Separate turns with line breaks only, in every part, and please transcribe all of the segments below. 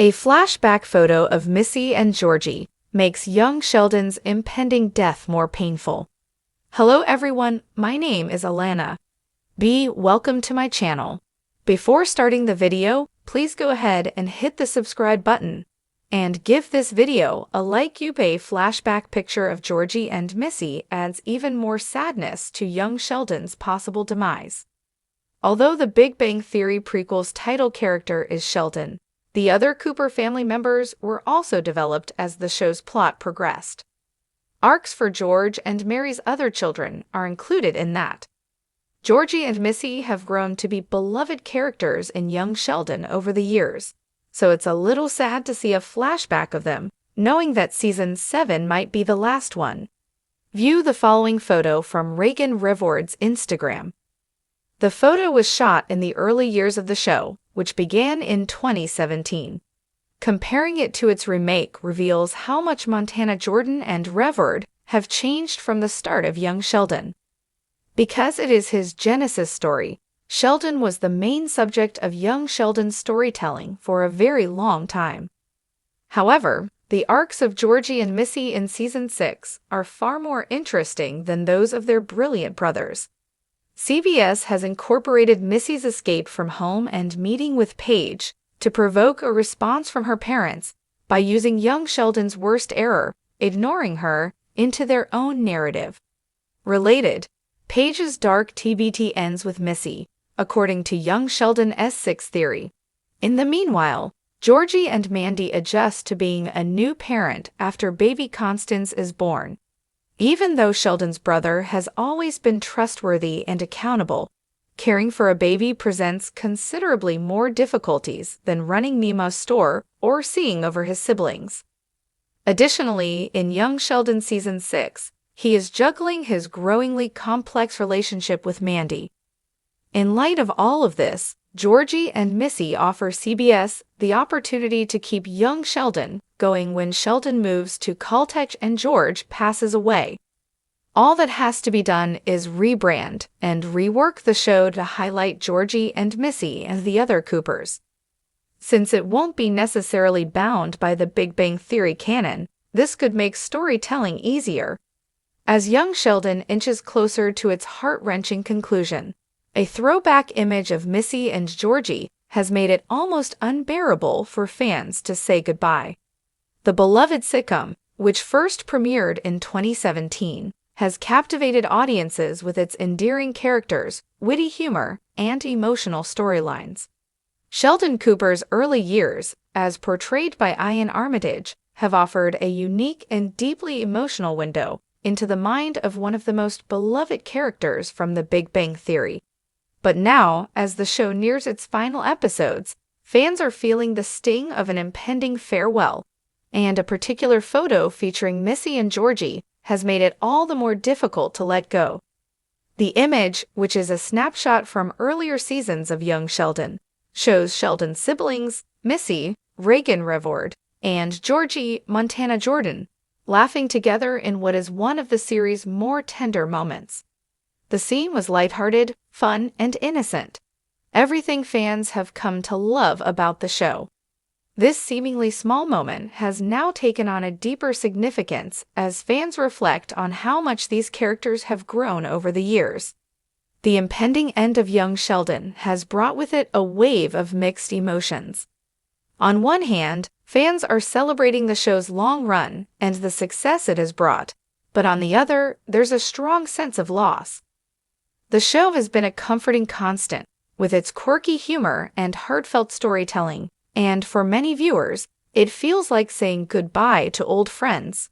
A flashback photo of Missy and Georgie makes young Sheldon's impending death more painful. Hello everyone, my name is Alana. Welcome to my channel. Before starting the video, please go ahead and hit the subscribe button and give this video a like. A flashback picture of Georgie and Missy adds even more sadness to young Sheldon's possible demise. Although the Big Bang Theory prequel's title character is Sheldon, the other Cooper family members were also developed as the show's plot progressed. Arcs for George and Mary's other children are included in that. Georgie and Missy have grown to be beloved characters in young Sheldon over the years, so it's a little sad to see a flashback of them, knowing that Season 7 might be the last one. View the following photo from Reagan Revord's Instagram. The photo was shot in the early years of the show, which began in 2017. Comparing it to its remake reveals how much Montana Jordan and Revord have changed from the start of young Sheldon. Because it is his Genesis story, Sheldon was the main subject of young Sheldon's storytelling for a very long time. However, the arcs of Georgie and Missy in Season 6 are far more interesting than those of their brilliant brothers. CBS has incorporated Missy's escape from home and meeting with Paige to provoke a response from her parents by using young Sheldon's worst error, ignoring her, into their own narrative. Related, Paige's dark TBT ends with Missy, according to young Sheldon's sixth theory. In the meanwhile, Georgie and Mandy adjust to being a new parent after baby Constance is born. Even though Sheldon's brother has always been trustworthy and accountable, caring for a baby presents considerably more difficulties than running Nemo's store or seeing over his siblings. Additionally, in young Sheldon Season 6, he is juggling his growingly complex relationship with Mandy. In light of all of this, Georgie and Missy offer CBS the opportunity to keep young Sheldon going when Sheldon moves to Caltech and George passes away. All that has to be done is rebrand and rework the show to highlight Georgie and Missy and the other Coopers. Since it won't be necessarily bound by the Big Bang Theory canon, this could make storytelling easier. As young Sheldon inches closer to its heart-wrenching conclusion, a throwback image of Missy and Georgie has made it almost unbearable for fans to say goodbye. The beloved sitcom, which first premiered in 2017, has captivated audiences with its endearing characters, witty humor, and emotional storylines. Sheldon Cooper's early years, as portrayed by Ian Armitage, have offered a unique and deeply emotional window into the mind of one of the most beloved characters from the Big Bang Theory. But now, as the show nears its final episodes, fans are feeling the sting of an impending farewell, and a particular photo featuring Missy and Georgie has made it all the more difficult to let go. The image, which is a snapshot from earlier seasons of young Sheldon, shows Sheldon's siblings, Missy, Reagan Revord, and Georgie, Montana Jordan, laughing together in what is one of the series' more tender moments. The scene was lighthearted, fun, and innocent. Everything fans have come to love about the show. This seemingly small moment has now taken on a deeper significance as fans reflect on how much these characters have grown over the years. The impending end of young Sheldon has brought with it a wave of mixed emotions. On one hand, fans are celebrating the show's long run and the success it has brought, but on the other, there's a strong sense of loss. The show has been a comforting constant, with its quirky humor and heartfelt storytelling, and for many viewers, it feels like saying goodbye to old friends.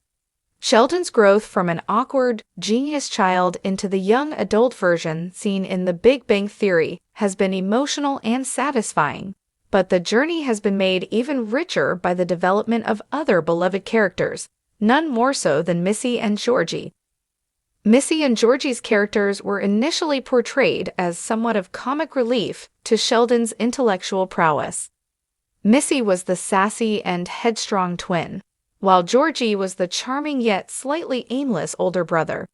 Sheldon's growth from an awkward, genius child into the young adult version seen in The Big Bang Theory has been emotional and satisfying, but the journey has been made even richer by the development of other beloved characters, none more so than Missy and Georgie. Missy and Georgie's characters were initially portrayed as somewhat of comic relief to Sheldon's intellectual prowess. Missy was the sassy and headstrong twin, while Georgie was the charming yet slightly aimless older brother.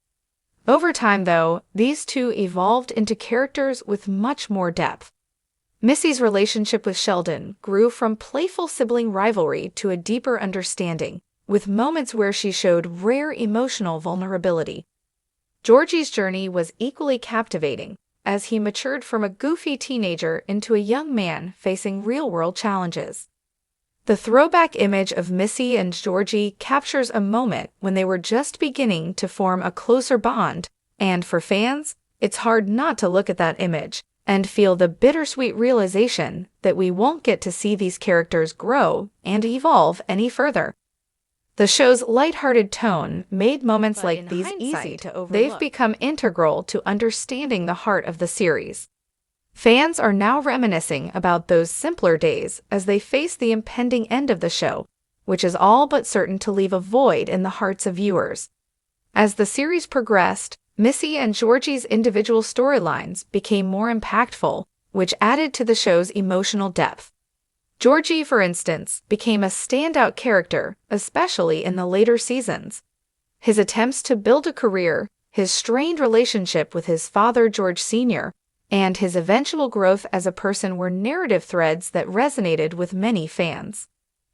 Over time, though, these two evolved into characters with much more depth. Missy's relationship with Sheldon grew from playful sibling rivalry to a deeper understanding, with moments where she showed rare emotional vulnerability. Georgie's journey was equally captivating, as he matured from a goofy teenager into a young man facing real-world challenges. The throwback image of Missy and Georgie captures a moment when they were just beginning to form a closer bond, and for fans, it's hard not to look at that image and feel the bittersweet realization that we won't get to see these characters grow and evolve any further. The show's lighthearted tone made moments like these easy to overlook. They've become integral to understanding the heart of the series. Fans are now reminiscing about those simpler days as they face the impending end of the show, which is all but certain to leave a void in the hearts of viewers. As the series progressed, Missy and Georgie's individual storylines became more impactful, which added to the show's emotional depth. Georgie, for instance, became a standout character, especially in the later seasons. His attempts to build a career, his strained relationship with his father, George Sr., and his eventual growth as a person were narrative threads that resonated with many fans.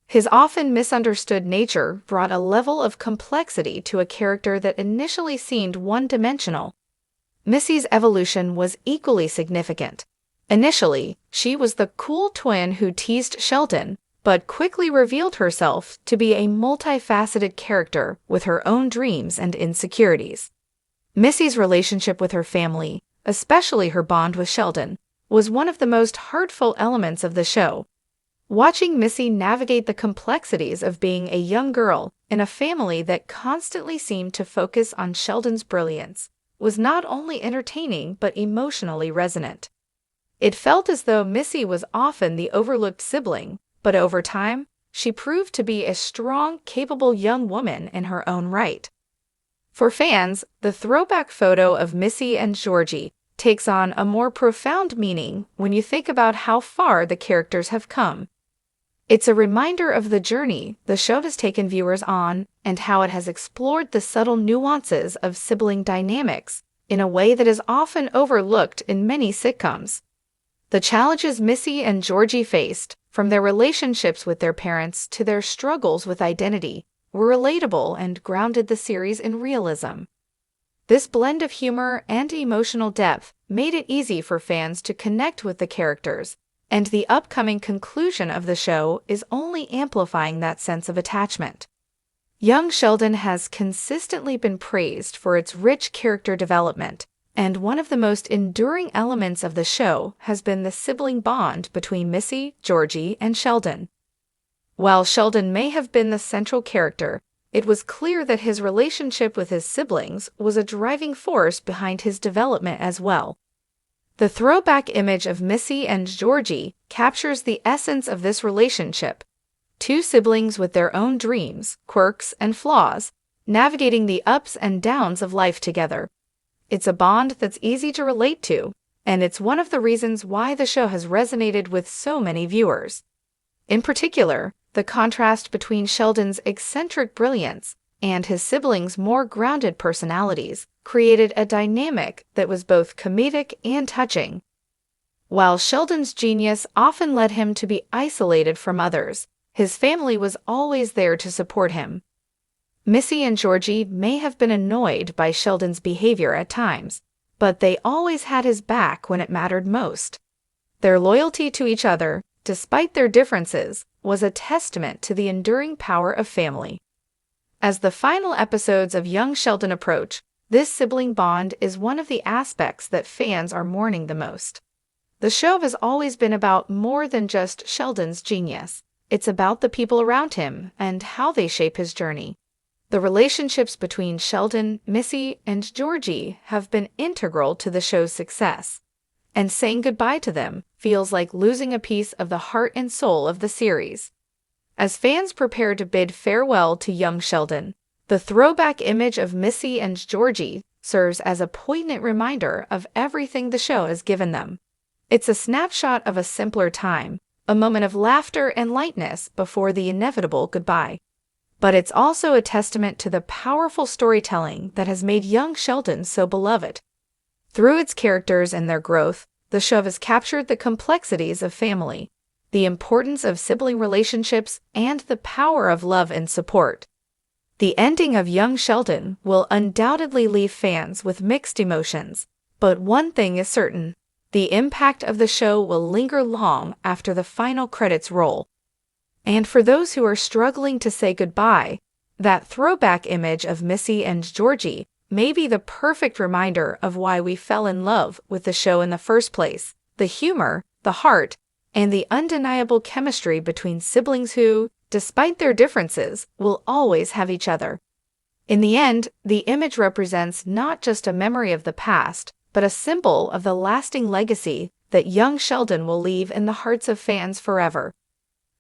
His often misunderstood nature brought a level of complexity to a character that initially seemed one-dimensional. Missy's evolution was equally significant. Initially, she was the cool twin who teased Sheldon, but quickly revealed herself to be a multifaceted character with her own dreams and insecurities. Missy's relationship with her family, especially her bond with Sheldon, was one of the most heartfelt elements of the show. Watching Missy navigate the complexities of being a young girl in a family that constantly seemed to focus on Sheldon's brilliance was not only entertaining but emotionally resonant. It felt as though Missy was often the overlooked sibling, but over time, she proved to be a strong, capable young woman in her own right. For fans, the throwback photo of Missy and Georgie takes on a more profound meaning when you think about how far the characters have come. It's a reminder of the journey the show has taken viewers on and how it has explored the subtle nuances of sibling dynamics in a way that is often overlooked in many sitcoms. The challenges Missy and Georgie faced, from their relationships with their parents to their struggles with identity, were relatable and grounded the series in realism. This blend of humor and emotional depth made it easy for fans to connect with the characters, and the upcoming conclusion of the show is only amplifying that sense of attachment. Young Sheldon has consistently been praised for its rich character development, and one of the most enduring elements of the show has been the sibling bond between Missy, Georgie, and Sheldon. While Sheldon may have been the central character, it was clear that his relationship with his siblings was a driving force behind his development as well. The throwback image of Missy and Georgie captures the essence of this relationship. Two siblings with their own dreams, quirks, and flaws, navigating the ups and downs of life together. It's a bond that's easy to relate to, and it's one of the reasons why the show has resonated with so many viewers. In particular, the contrast between Sheldon's eccentric brilliance and his siblings' more grounded personalities created a dynamic that was both comedic and touching. While Sheldon's genius often led him to be isolated from others, his family was always there to support him. Missy and Georgie may have been annoyed by Sheldon's behavior at times, but they always had his back when it mattered most. Their loyalty to each other, despite their differences, was a testament to the enduring power of family. As the final episodes of Young Sheldon approach, this sibling bond is one of the aspects that fans are mourning the most. The show has always been about more than just Sheldon's genius. It's about the people around him and how they shape his journey. The relationships between Sheldon, Missy, and Georgie have been integral to the show's success, and saying goodbye to them feels like losing a piece of the heart and soul of the series. As fans prepare to bid farewell to young Sheldon, the throwback image of Missy and Georgie serves as a poignant reminder of everything the show has given them. It's a snapshot of a simpler time, a moment of laughter and lightness before the inevitable goodbye. But it's also a testament to the powerful storytelling that has made young Sheldon so beloved. Through its characters and their growth, the show has captured the complexities of family, the importance of sibling relationships, and the power of love and support. The ending of young Sheldon will undoubtedly leave fans with mixed emotions, but one thing is certain: the impact of the show will linger long after the final credits roll. And for those who are struggling to say goodbye, that throwback image of Missy and Georgie may be the perfect reminder of why we fell in love with the show in the first place: the humor, the heart, and the undeniable chemistry between siblings who, despite their differences, will always have each other. In the end, the image represents not just a memory of the past, but a symbol of the lasting legacy that young Sheldon will leave in the hearts of fans forever.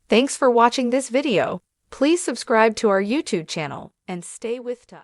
Thanks for watching this video. Please subscribe to our YouTube channel and stay with us.